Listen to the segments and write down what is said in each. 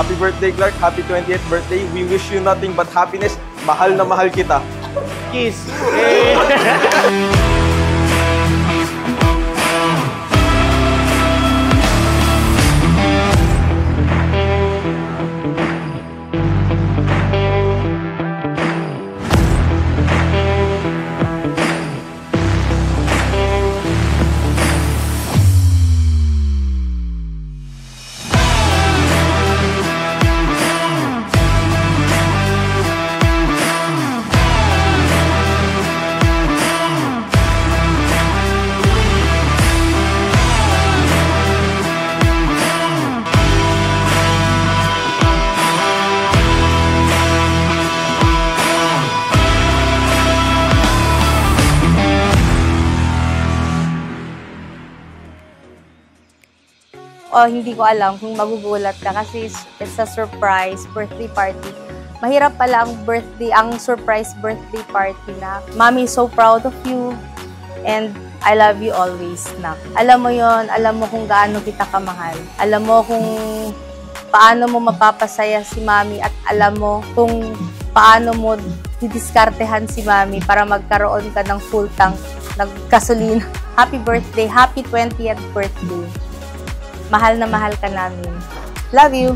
Happy birthday, Clark. Happy 20th birthday. We wish you nothing but happiness. Mahal na mahal kita. Kiss! Hindi ko alam kung magugulat ka kasi it's a surprise birthday party. Mahirap pala ang surprise birthday party na. Mommy is so proud of you and I love you always, nak. Alam mo yon, alam mo kung gaano kita kamahal. Alam mo kung paano mo mapapasaya si Mommy at alam mo kung paano mo didiskartehan si Mommy para magkaroon ka ng full tank ng gasolina. Happy birthday, happy 20th birthday. Mahal na mahal ka namin. Love you!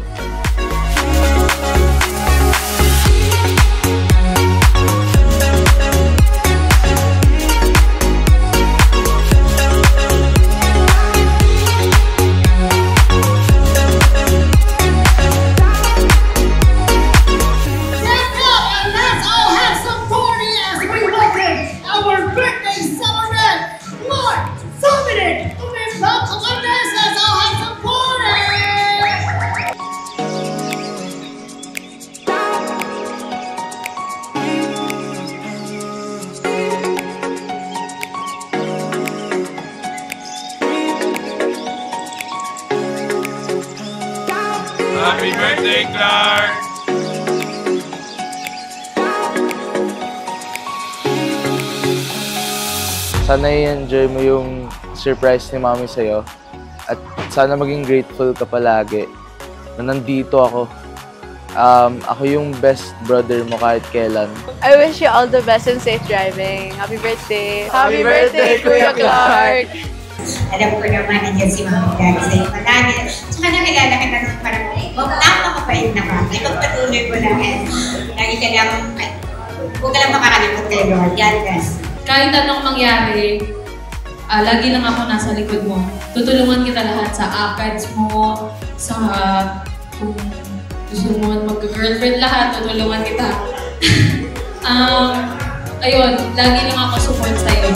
Happy birthday, Clark! Sana i-enjoy mo yung surprise ni Mommy sa'yo. At sana maging grateful ka palagi na nandito ako. Ako yung best brother mo kahit kailan. I wish you all the best and safe driving. Happy birthday! Happy birthday, Kuya Clark! Alam ko naman, nandiyan si Mami Daddy sa'yo palagi. Tsaka nakilala kita nung parang, napakapait na ba? Ipagpatuloy ko lang. Lagi ka lang, huwag ka lang makakalimot kayo, Lord. God bless. Kahit anong mangyari, lagi lang ako nasa likod mo. Tutulungan kita lahat sa ACADS mo, sa kung gusto mo mag-girlfriend lahat, tutulungan kita. Ayun, lagi lang ako support sa'yo.